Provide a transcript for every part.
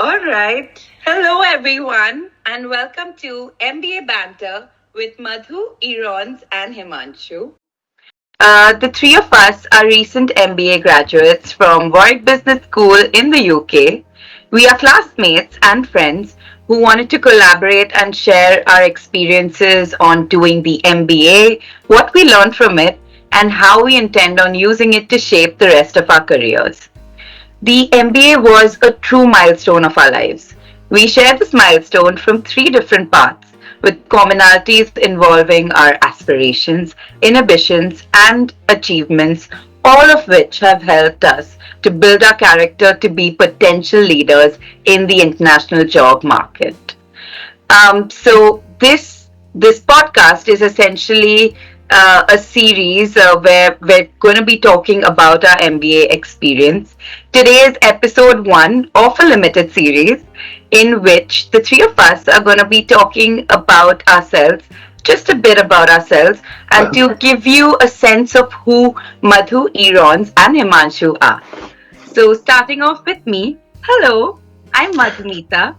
All right. Hello, everyone, and welcome to MBA Banter with Madhu, Erons, and Himanshu. The three of us are recent MBA graduates from Warwick Business School in the UK. We are classmates and friends who wanted to collaborate and share our experiences on doing the MBA, what we learned from it, and how we intend on using it to shape the rest of our careers. The MBA was a true milestone of our lives. We share this milestone from three different paths, with commonalities involving our aspirations, inhibitions, and achievements, all of which have helped us to build our character to be potential leaders in the international job market. So this podcast is essentially a series where we're going to be talking about our MBA experience. Today is episode one of a limited series in which the three of us are going to be talking about ourselves, just a bit about ourselves, and to give you a sense of who Madhu, Erons, and Himanshu are. So, starting off with me, hello, I'm Madhumita,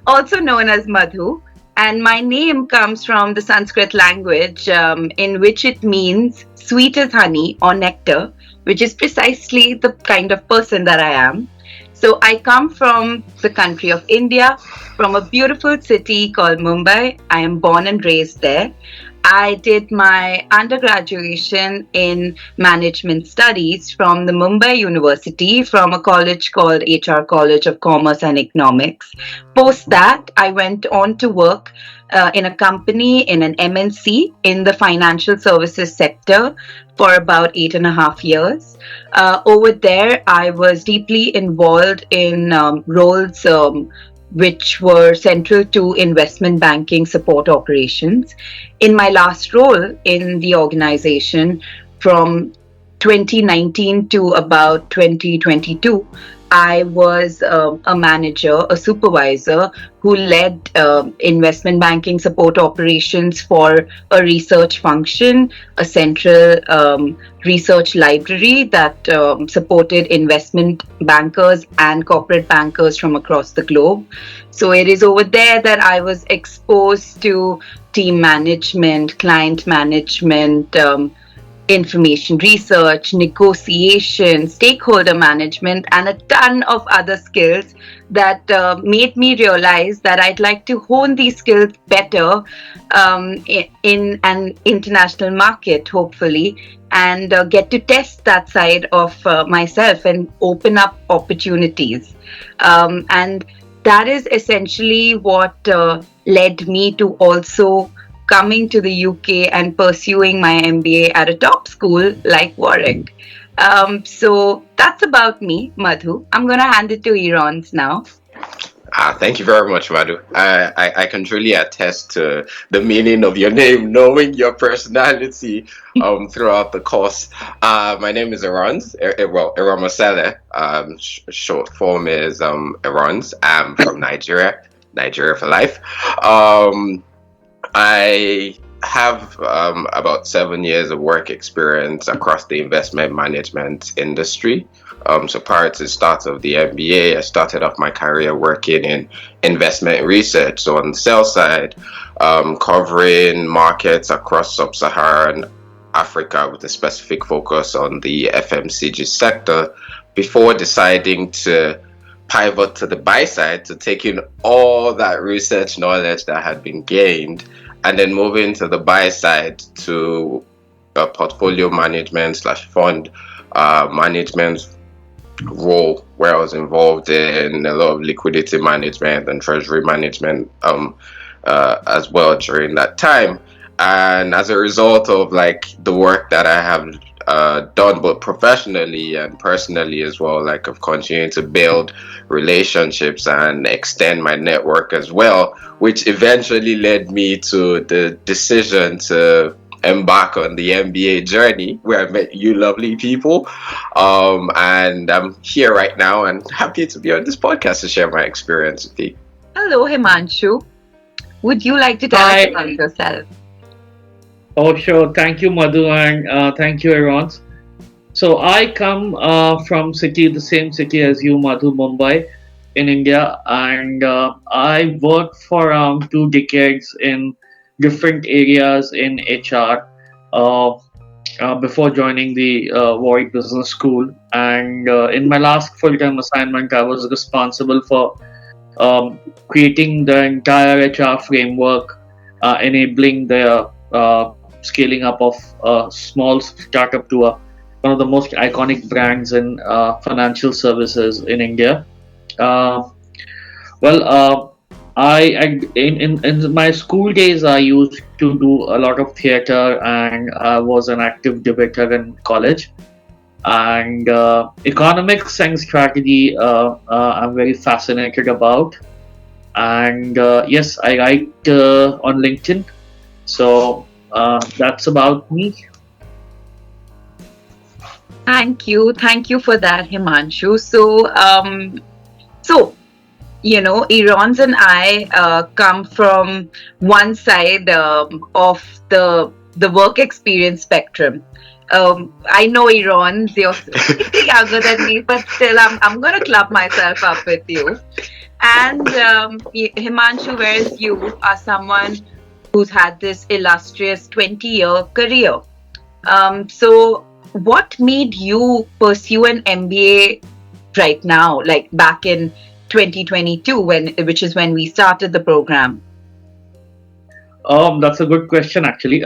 also known as Madhu, and my name comes from the Sanskrit language, in which it means sweet as honey or nectar, which is precisely the kind of person that I am. So, I come from the country of India, from a beautiful city called Mumbai. I am born and raised there. I did my undergraduation in management studies from the Mumbai University from a college called HR College of Commerce and Economics. Post that, I went on to work in a company in an MNC in the financial services sector for about 8.5 years. Over there, I was deeply involved in roles which were central to investment banking support operations. In my last role in the organization from 2019 to about 2022, I was a manager, a supervisor who led investment banking support operations for a research function, a central research library that supported investment bankers and corporate bankers from across the globe. So it is over there that I was exposed to team management, client management, information research, negotiation, stakeholder management, and a ton of other skills that made me realize that I'd like to hone these skills better in an international market, hopefully, and get to test that side of myself and open up opportunities. And that is essentially what led me to also coming to the UK and pursuing my MBA at a top school like Warwick. So that's about me, Madhu. I'm going to hand it to Erons now. Thank you very much, Madhu. I can truly attest to the meaning of your name, knowing your personality throughout the course. My name is Erons, Eromasele. Short form is Erons. I'm from Nigeria, Nigeria for life. I have about 7 years of work experience across the investment management industry. So prior to the start of the MBA, I started off my career working in investment research. So on the sales side, covering markets across sub-Saharan Africa with a specific focus on the FMCG sector before deciding to pivot to the buy side to take in all that research knowledge that had been gained and then moving to the buy side to a portfolio management slash fund management role where I was involved in a lot of liquidity management and treasury management as well during that time. And as a result of like the work that I have done both professionally and personally as well, like I've continued to build relationships and extend my network as well, which eventually led me to the decision to embark on the MBA journey where I met you lovely people. And I'm here right now and happy to be on this podcast to share my experience with you. Hello, Himanshu. Would you like to tell us about Hi. yourself? Oh, sure. Thank you, Madhu, and thank you, Erons. So I come from the same city as you, Madhu, Mumbai. in India, and I worked for around 2 decades in different areas in HR before joining the Warwick Business School. And in my last full-time assignment, I was responsible for um, creating the entire HR framework, enabling the scaling up of a small startup to one of the most iconic brands in financial services in India. Uh, well, in my school days, I used to do a lot of theater, and I was an active debater in college. And economics and strategy, I'm very fascinated about. And yes, I write on LinkedIn. So that's about me. Thank you for that, Himanshu. So Erons and I come from one side of the work experience spectrum. I know Erons, you're slightly younger than me, but still, I'm gonna club myself up with you. And Himanshu, whereas you are someone who's had this illustrious 20-year career. So, what made you pursue an MBA right now, like back in 2022, which is when we started the program? That's a good question, actually.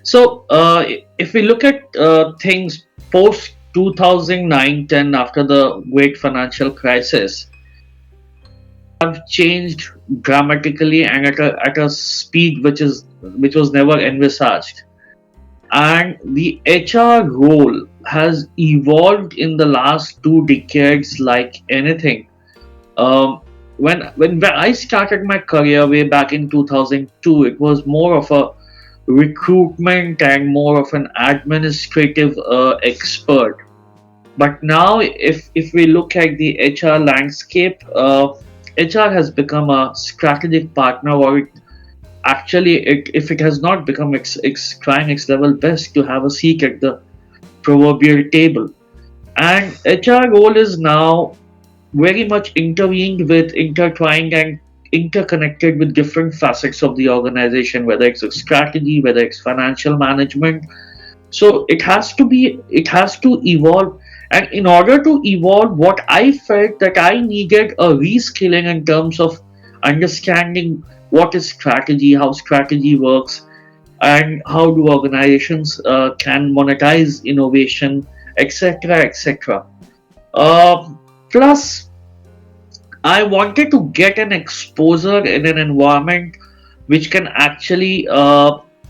If we look at things post 2009-10, after the great financial crisis, have changed dramatically and at a speed which was never envisaged. And the HR role has evolved in the last 2 decades like anything. Um, when I started my career way back in 2002, it was more of a recruitment and more of an administrative expert. But now, if we look at the HR landscape, HR has become a strategic partner, or if it has not become trying its level best to have a seat at the proverbial table. And HR role is now very much intervened with, intertwined, and interconnected with different facets of the organization, whether it's a strategy, whether it's financial management. So it has to evolve. And in order to evolve, what I felt that I needed a reskilling in terms of understanding what is strategy, how strategy works, and how do organizations can monetize innovation, etc., etc. Plus, I wanted to get an exposure in an environment which can actually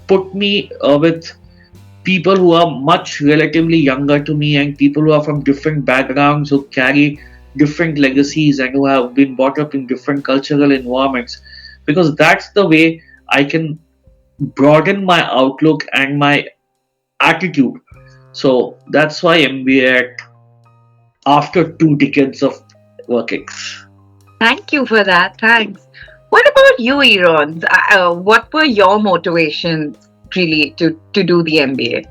put me with people who are much relatively younger to me, and people who are from different backgrounds, who carry different legacies, and who have been brought up in different cultural environments, because that's the way I can broaden my outlook and my attitude. So that's why MBA after 2 decades of working. Thank you for that. Thanks. What about you, Erons? What were your motivations really to do the MBA?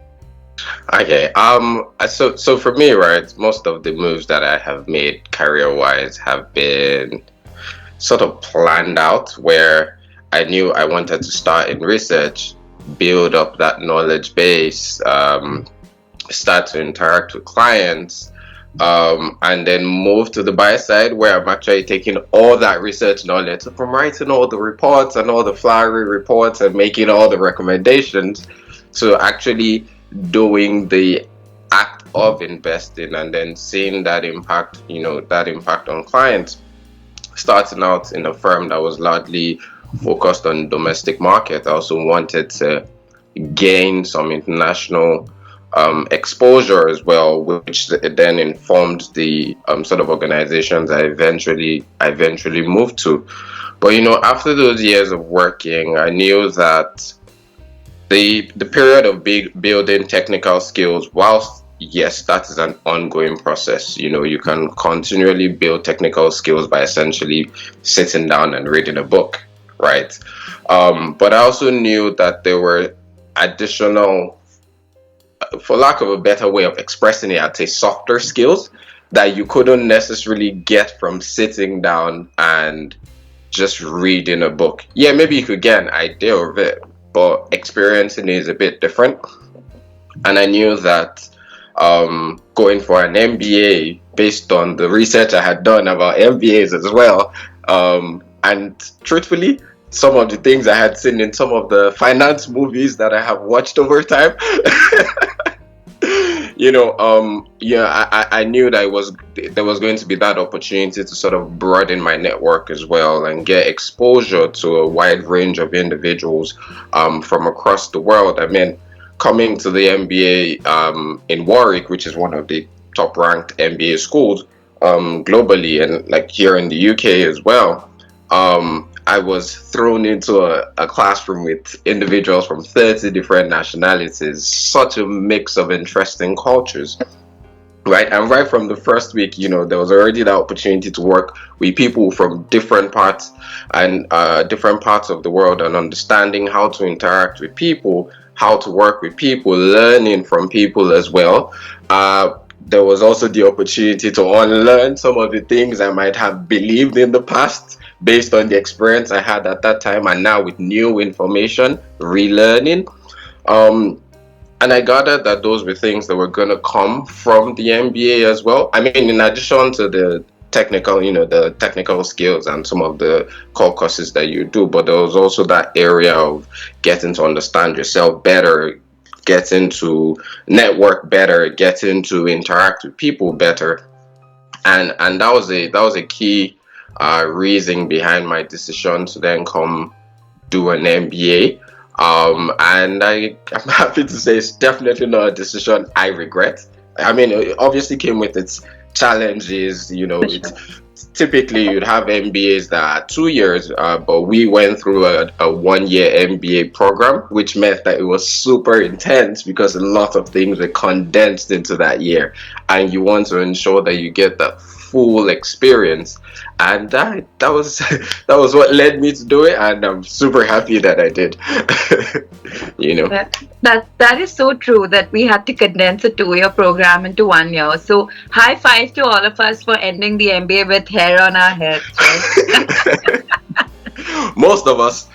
Okay. So for me, right, most of the moves that I have made career-wise have been sort of planned out, where I knew I wanted to start in research, build up that knowledge base, start to interact with clients, and then move to the buy side, where I'm actually taking all that research knowledge from writing all the reports and all the flowery reports and making all the recommendations to actually doing the act of investing, and then seeing that impact, that impact on clients. Starting out in a firm that was largely focused on domestic market, I also wanted to gain some international exposure as well, which then informed the sort of organizations I eventually moved to. But after those years of working, I knew that the period of building technical skills, whilst yes, that is an ongoing process. You can continually build technical skills by essentially sitting down and reading a book, right? But I also knew that there were additional, for lack of a better way of expressing it, I'd say softer skills that you couldn't necessarily get from sitting down and just reading a book. Yeah, maybe you could get an idea of it, but experiencing it is a bit different. And I knew that going for an MBA based on the research I had done about MBAs as well, and truthfully, some of the things I had seen in some of the finance movies that I have watched over time, yeah, I knew that there was going to be that opportunity to sort of broaden my network as well and get exposure to a wide range of individuals from across the world. I mean, coming to the MBA in Warwick, which is one of the top ranked MBA schools globally and like here in the UK as well. I was thrown into a classroom with individuals from 30 different nationalities, such a mix of interesting cultures. Right, and right from the first week, there was already the opportunity to work with people from different parts of the world, and understanding how to interact with people, how to work with people, learning from people as well. There was also the opportunity to unlearn some of the things I might have believed in the past based on the experience I had at that time, and now with new information, relearning. Um, and I gathered that those were things that were going to come from the MBA as well. I mean, in addition to the technical skills and some of the core courses that you do, but there was also that area of getting to understand yourself better, getting to network better, getting to interact with people better. And that was a key reason behind my decision to then come do an MBA. And I'm happy to say it's definitely not a decision I regret. I mean, it obviously came with its challenges. For It's sure. typically you'd have MBAs that are 2 years, but we went through a 1 year MBA program, which meant that it was super intense because a lot of things were condensed into that year, and you want to ensure that you get that full experience. And that was that was what led me to do it, and I'm super happy that I did. you know. That is so true that we had to condense a 2 year program into 1 year. So high five to all of us for ending the MBA with hair on our heads, right? Most of us.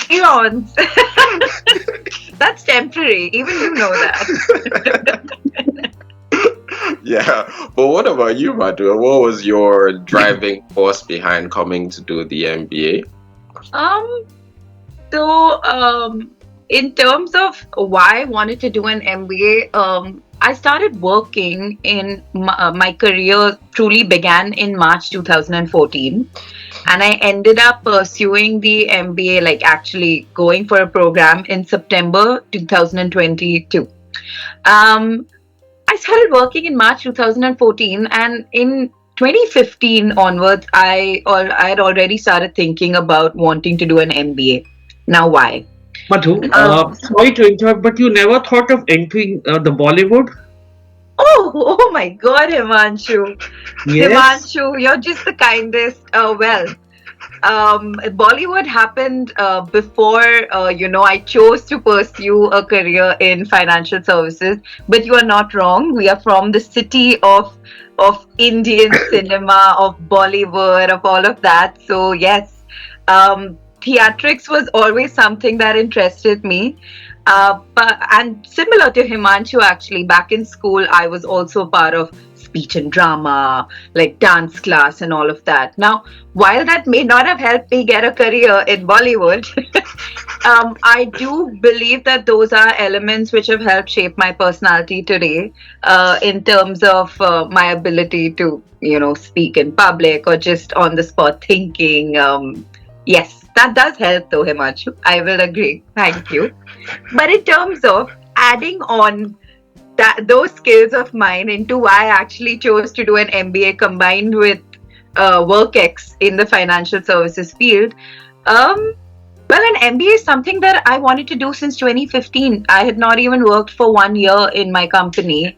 Erons. That's temporary. Even you know that. Yeah, but what about you, Madhu? What was your driving force behind coming to do the MBA? Um. So, in terms of why I wanted to do an MBA, I started working in my career truly began in March 2014, and I ended up pursuing the MBA, like actually going for a program in September 2022. Um, I started working in March 2014, and in 2015 onwards, I had already started thinking about wanting to do an MBA. Now, why? Madhu, Um, sorry to interrupt, but you never thought of entering the Bollywood? oh my God, Himanshu. Yes. Himanshu, you're just the kindest. Bollywood happened before, I chose to pursue a career in financial services. But you are not wrong. We are from the city of Indian cinema, of Bollywood, of all of that. So yes, theatrics was always something that interested me. And similar to Himanshu, actually, back in school, I was also part of speech and drama, like dance class and all of that. Now, while that may not have helped me get a career in Bollywood, I do believe that those are elements which have helped shape my personality today, in terms of my ability to, speak in public or just on the spot thinking. Yes, that does help, though, Himanshu. I will agree. Thank you. But in terms of adding on those skills of mine into why I actually chose to do an MBA combined with WorkX in the financial services field. Um, well, an MBA is something that I wanted to do since 2015. I had not even worked for 1 year in my company,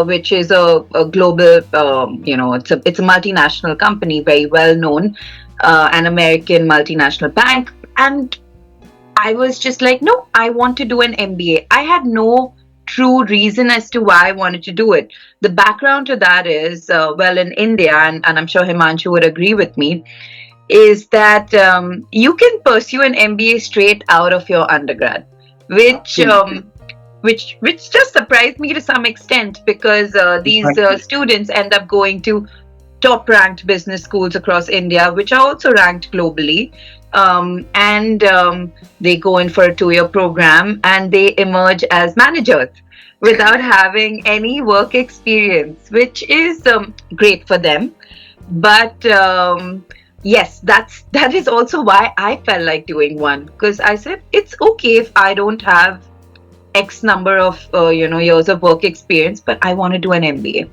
which is a global, it's a multinational company, very well known, an American multinational bank. And I was just like, no, I want to do an MBA. I had no true reason as to why I wanted to do it. The background to that is, well, in India, and I'm sure Himanshu would agree with me, is that you can pursue an MBA straight out of your undergrad, which Absolutely. which just surprised me to some extent, because these Exactly. students end up going to top ranked business schools across India, which are also ranked globally. And they go in for a 2 year program and they emerge as managers without having any work experience, which is great for them. But yes, that is also why I felt like doing one, because I said it's okay if I don't have X number of years of work experience, but I want to do an MBA.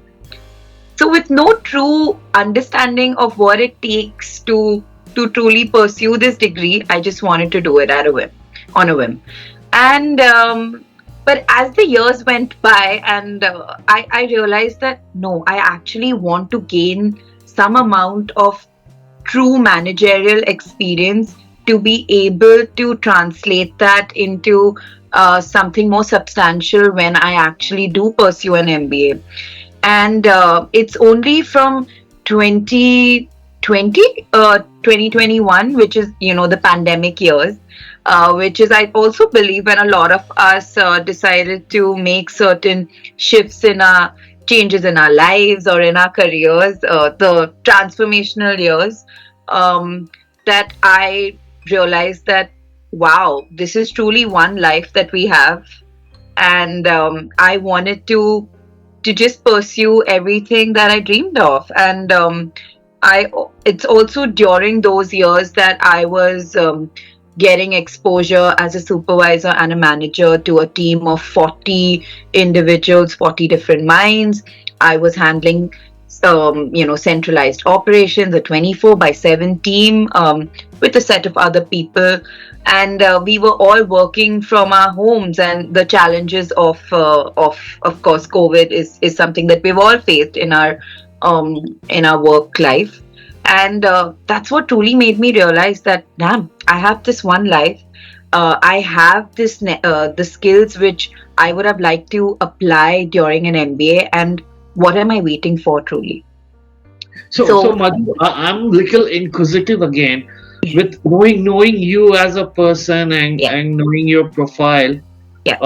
So with no true understanding of what it takes to truly pursue this degree, I just wanted to do it at a whim, on a whim. And but as the years went by, and I realized that no, I actually want to gain some amount of true managerial experience to be able to translate that into something more substantial when I actually do pursue an MBA. And it's only from 2020, 2021, which is the pandemic years, which is, I also believe, when a lot of us decided to make certain shifts in our changes in our lives or in our careers, the transformational years, um, that I realized that wow, this is truly one life that we have. And I wanted to just pursue everything that I dreamed of. And I it's also during those years that I was getting exposure as a supervisor and a manager to a team of 40 individuals, 40 different minds. I was handling centralized operations, a 24 by 7 team, with a set of other people. And we were all working from our homes, and the challenges of course COVID is something that we've all faced in our work life. And that's what truly made me realize that damn, I have this one life. I have the skills which I would have liked to apply during an MBA, and what am I waiting for truly? So So Madhu, I'm little inquisitive again. With knowing you as a person yeah, and knowing your profile, yeah,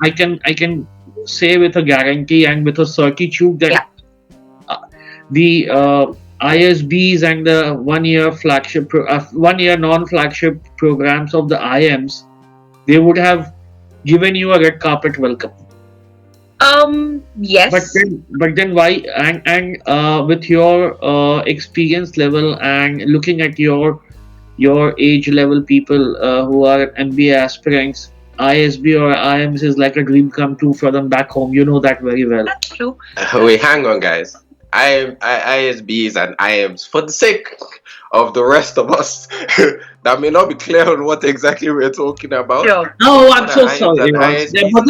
I can say with a guarantee and with a certitude that yeah. uh, the ISBs and the 1 year flagship, 1 year non-flagship programs of the IMs, they would have given you a red carpet welcome. Yes. But then why? And with your experience level and looking at your age level people who are MBA aspirants, ISB or IMs is like a dream come true for them back home. You know that very well. That's true. Wait, hang on, guys. ISBs and IMs, for the sake of the rest of us that may not be clear on what exactly we're talking about. Sure. Oh, I'm What are so IMs sorry, and Erons. Yeah, ISBs? but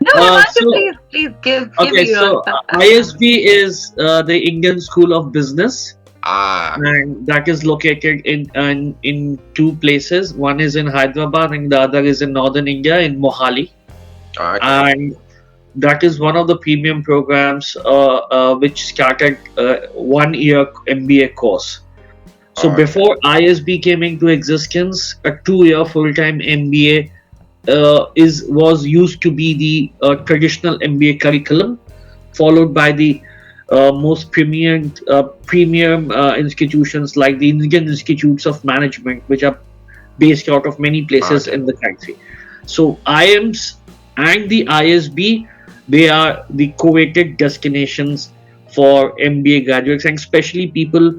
No, Himanshu, so please give okay, your so ISB is the Indian School of Business, Ah, and that is located in two places. One is in Hyderabad, and the other is in northern India in Mohali. okay. And that is one of the premium programs which started 1 year MBA course. So Okay. before ISB came into existence, a 2 year full time MBA is was used to be the traditional MBA curriculum, followed by the most premium institutions like the Indian Institutes of Management, which are based out of many places Okay. in the country. So IMs and the ISB, they are the coveted destinations for MBA graduates, and especially people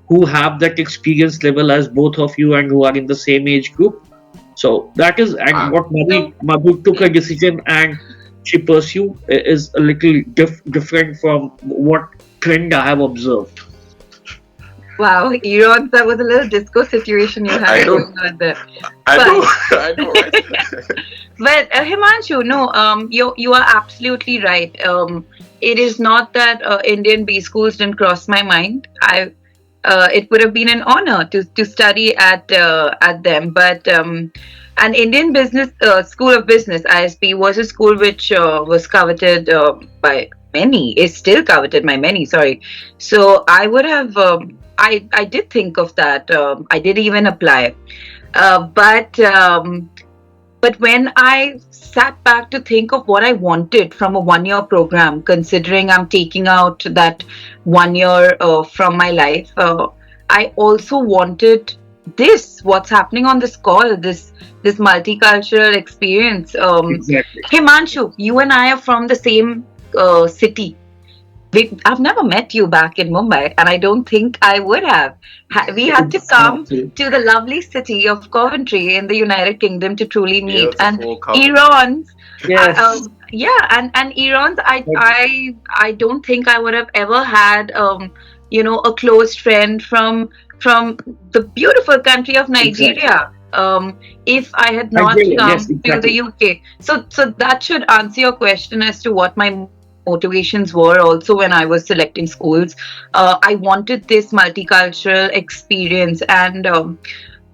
who have that experience level as both of you and who are in the same age group. So that is, and Ah, what so Madhu took a decision and she pursued is a little different from what trend I have observed. wow, Erons, that was a little disco situation you I had know, going on there. I But know, I know, right? but Himanshu, no, you are absolutely right. It is not that Indian B schools didn't cross my mind. I It would have been an honor to study at them, but And Indian Business School of Business (ISB) was a school which was coveted by many, is still coveted by many. Sorry, so I would have. I did think of that. I did even apply, but when I sat back to think of what I wanted from a 1 year program, considering I'm taking out that 1 year from my life, I also wanted this, what's happening on this call, this multicultural experience. Exactly. Himanshu, you and I are from the same city. I've never met you back in Mumbai, and I don't think I would have. We had to come Exactly. to the lovely city of Coventry in the United Kingdom to truly meet. And Beautiful Coventry. Erons, Yes. yeah, and Erons, I don't think I would have ever had, a close friend from the beautiful country of Exactly. Nigeria. If I had not Nigeria. Yes, come to the exactly. UK, so that should answer your question as to what my motivations were also when I was selecting schools. I wanted this multicultural experience, and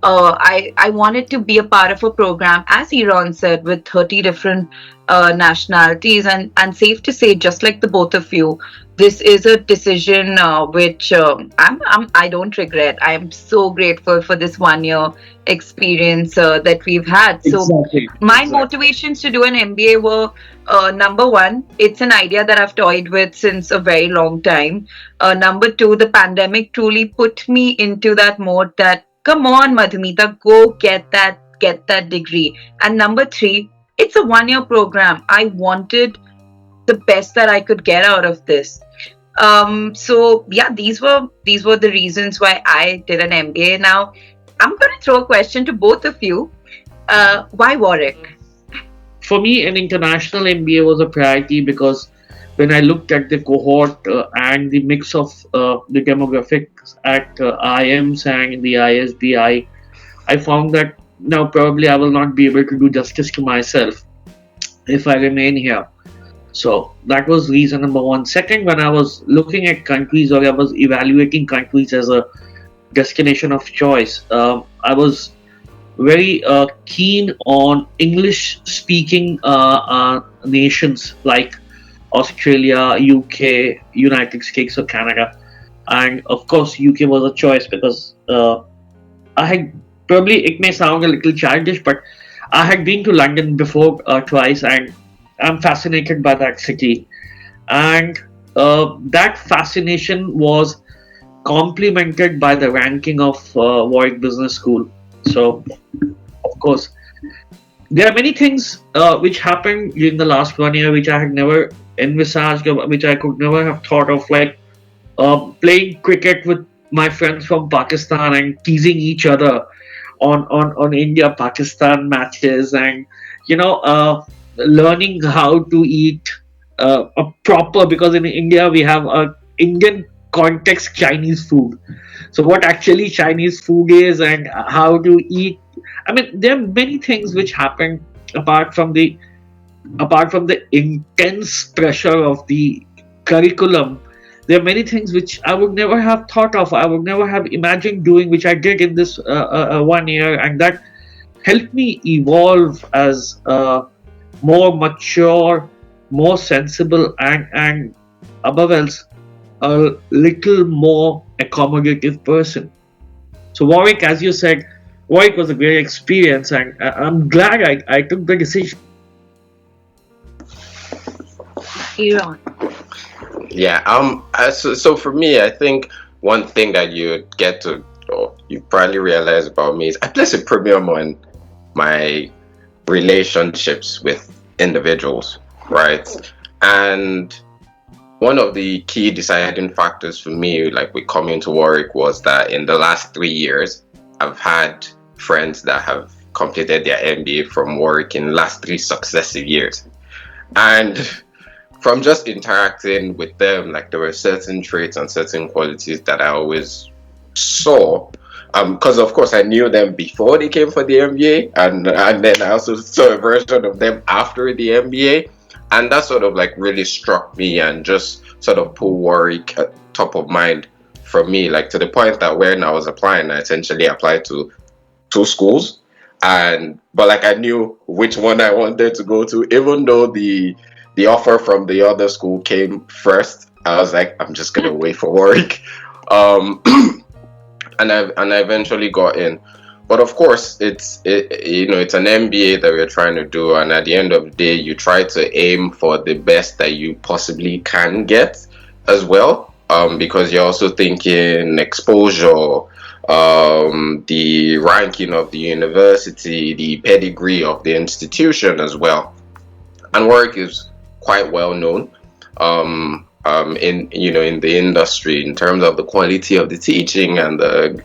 I wanted to be a part of a program, as Eron said, with 30 different nationalities. And safe to say, just like the both of you, this is a decision which I don't regret. I am so grateful for this 1 year experience that we've had. So Exactly. my Exactly. motivations to do an MBA were, number one, it's an idea that I've toyed with since a very long time. Number two, the pandemic truly put me into that mode that, come on, Madhumita, go get that degree. And number three, it's a 1 year program. I wanted the best that I could get out of this. So yeah, these were the reasons why I did an MBA. Now I'm going to throw a question to both of you. Why Warwick? For me, an international MBA was a priority because when I looked at the cohort and the mix of the demographics at IMs and the ISB, I found that now probably I will not be able to do justice to myself if I remain here. So that was reason number one. Second, when I was looking at countries or I was evaluating countries as a destination of choice, I was very keen on English speaking nations like Australia, UK, United States, or Canada. And of course, UK was a choice because I had probably, it may sound a little childish, but I had been to London before twice and I'm fascinated by that city. And that fascination was complemented by the ranking of Warwick Business School. So, of course, there are many things which happened during the last 1 year which I had never envisaged, or which I could never have thought of, like playing cricket with my friends from Pakistan and teasing each other on India Pakistan matches, and learning how to eat a proper, because in India we have a Indian context Chinese food. So what actually Chinese food is and how to eat. I mean, there are many things which happen apart from the intense pressure of the curriculum. There are many things which I would never have thought of. I would never have imagined doing, which I did in this 1 year, and that helped me evolve as a more mature, more sensible, and above else, a little more accommodative person. So Warwick, as you said, Warwick was a great experience, and I'm glad I took the decision. Iran. Yeah. So for me, I think one thing that you get to, or you probably realize about me, is I place a premium on my relationships with individuals, right? And one of the key deciding factors for me, like with coming to Warwick, was that in the last 3 years, I've had friends that have completed their MBA from Warwick in the last 3 successive years. And from just interacting with them, like there were certain traits and certain qualities that I always saw. Because of course I knew them before they came for the MBA, and then I also saw a version of them after the MBA, and that sort of like really struck me and just sort of put Warwick at top of mind for me, like to the point that when I was applying, I essentially applied to two schools. and but like I knew which one I wanted to go to, even though the offer from the other school came first. I was like, I'm just gonna wait for Warwick, um, and I eventually got in. But of course, it's an MBA that we're trying to do, and at the end of the day, you try to aim for the best that you possibly can get as well, because you're also thinking exposure, the ranking of the university, the pedigree of the institution as well. And Warwick is quite well known, in in the industry in terms of the quality of the teaching and the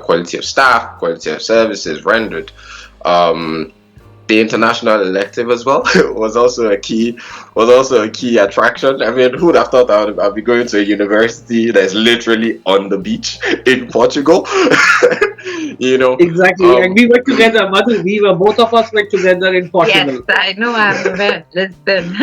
quality of staff, quality of services rendered. Um, the international elective as well was also a key attraction. I mean, who would have thought I'd be going to a university that's literally on the beach in Portugal? you know, Exactly, and um, we were together, Madhu. We were both of us were together in Yes, Portugal. I know I'm aware. Listen.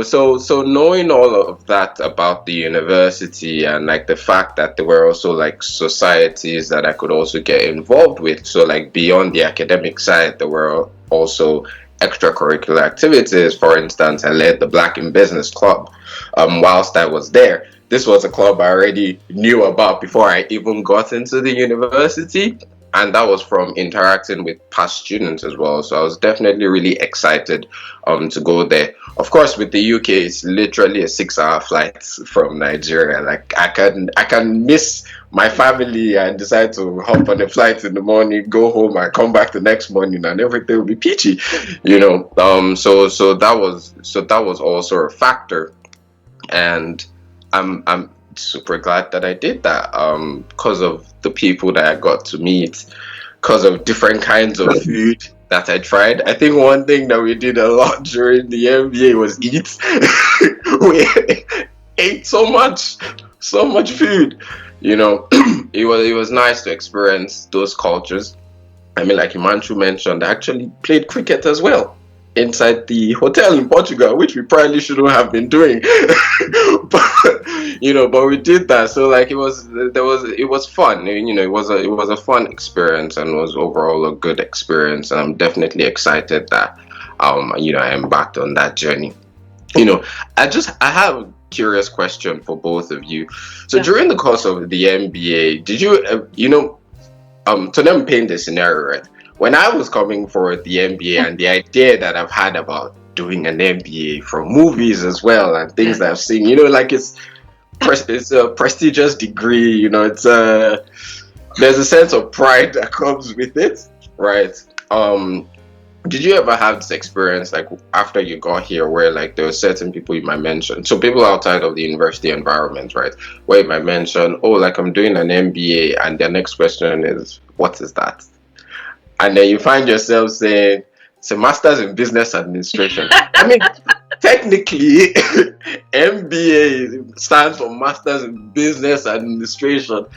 so knowing all of that about the university and like the fact that there were also like societies that I could also get involved with. So like beyond the academic side, there were also extracurricular activities. For instance, I led the Black in Business Club whilst I was there. This was a club I already knew about before I even got into the university. And that was from interacting with past students as well. So I was definitely really excited to go there. Of course, with the UK, it's literally a 6 hour flight from Nigeria. Like I can miss my family and decide to hop on a flight in the morning, go home, and come back the next morning, and everything will be peachy, you know. So that was also a factor, and I'm super glad that I did that. Because of the people that I got to meet, because of different kinds of food that I tried. I think one thing that we did a lot during the MBA was eat. We ate so much food. You know, it was nice to experience those cultures. I mean, like Himanshu mentioned, I actually played cricket as well inside the hotel in Portugal, which we probably shouldn't have been doing. but we did that. So like it was fun. It was a fun experience and was overall a good experience. And I'm definitely excited that I embarked on that journey. You know, I have a curious question for both of you. So Yeah. during the course of the MBA, did you to them paint the scenario, right? When I was coming for the MBA and the idea that I've had about doing an MBA from movies as well and things that I've seen, like it's a prestigious degree, it's a there's a sense of pride that comes with it, right? Did you ever have this experience like after you got here where like there were certain people you might mention, so people outside of the university environment, right, where you might mention, oh, like I'm doing an MBA, and their next question is, what is that? And then you find yourself saying it's a master's in business administration. I mean, technically, MBA stands for Masters in Business Administration,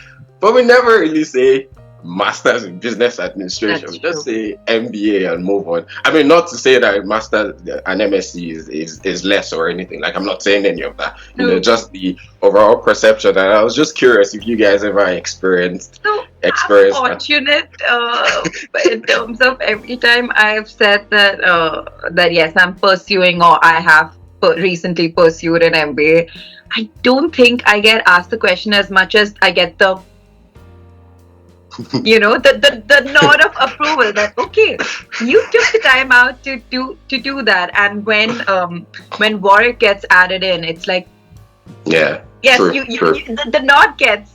but we never really say Masters in Business Administration. That's We just true. say MBA and move on. I mean, not to say that Master and MSc is less or anything. Like, I'm not saying any of that. So, Just the overall perception. And I was just curious if you guys ever so I'm experienced that. fortunate in terms of every time I've said that yes, I'm pursuing or I have recently pursued an MBA. I don't think I get asked the question as much as I get the nod of approval that okay, you took the time out to do that. And when Warwick gets added in, it's like Yeah, yes, true, true. the nod gets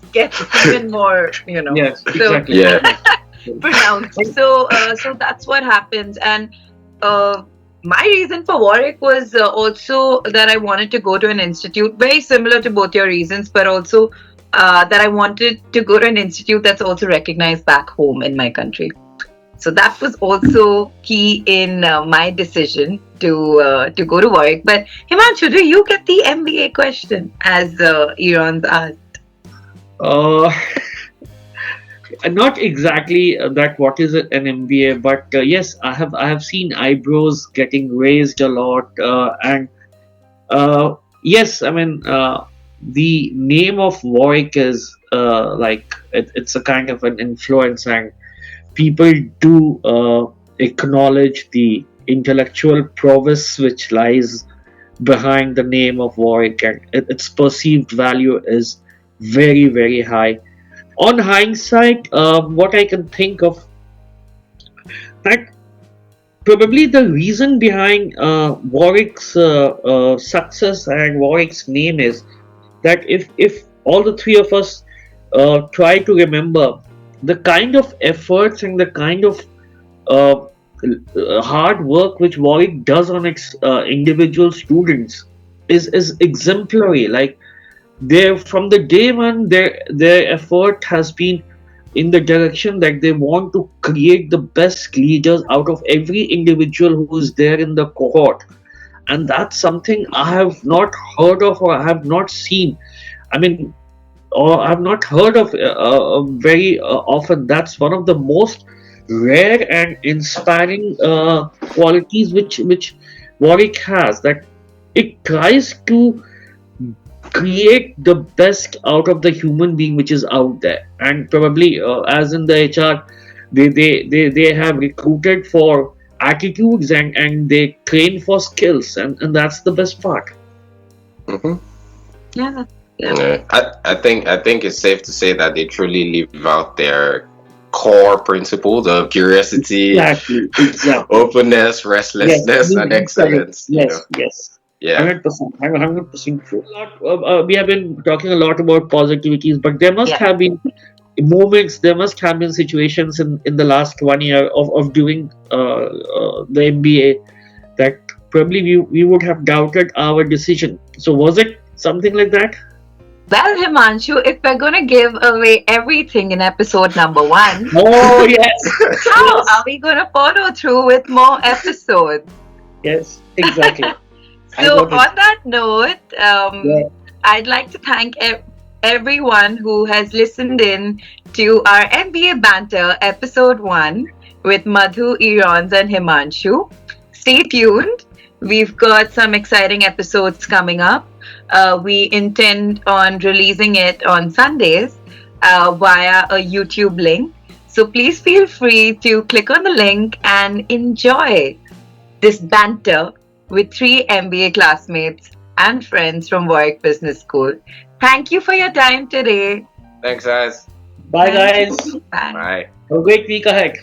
even more, Yes, so exactly. Yeah. pronounced. So that's what happens. And my reason for Warwick was also that I wanted to go to an institute very similar to both your reasons, but also that I wanted to go to an institute that's also recognized back home in my country. So that was also key in my decision to go to Warwick. But Himanshu, do you get the MBA question as Erons asked? Uh, Not exactly that. What is an MBA? But yes, I have seen eyebrows getting raised a lot, and yes, I mean the name of Warwick is it's a kind of an influence, and people do acknowledge the intellectual prowess which lies behind the name of Warwick, and its perceived value is very, very high. On hindsight, what I can think of that probably the reason behind Warwick's success and Warwick's name is that if all the three of us try to remember the kind of efforts and the kind of uh, hard work which Warwick does on its individual students is exemplary. Like they from the day one, their effort has been in the direction that they want to create the best leaders out of every individual who is there in the cohort, and that's something I have not heard of or I have not seen. I mean, or I've not heard of very often. That's one of the most rare and inspiring qualities which Warwick has. That it tries to create the best out of the human being which is out there, and probably as in the HR, they have recruited for attitudes and they train for skills, and that's the best part. Hmm. Yeah. Yeah. Yeah. I think it's safe to say that they truly live out their core principles of curiosity, Exactly. openness, Yes, restlessness, and correct. excellence. Yes. Yeah. 100%. 100% true. We have been talking a lot about positivities, but there must Yeah. have been moments, there must have been situations in the last 1 year of doing the MBA that probably we would have doubted our decision. So, was it something like that? Well, Himanshu, if we're going to give away everything in episode number one, Oh, yes. how Yes. are we going to follow through with more episodes? Yes, exactly. I So, got it. on that note, Yeah. I'd like to thank everyone who has listened in to our MBA Banter episode 1 with Madhu, Erons, and Himanshu. Stay tuned. We've got some exciting episodes coming up. We intend on releasing it on Sundays via a YouTube link. So please feel free to click on the link and enjoy this banter with three MBA classmates and friends from Warwick Business School. Thank you for your time today. Thanks, guys. Bye, Thank guys. you. Bye. Bye. Have a great week ahead.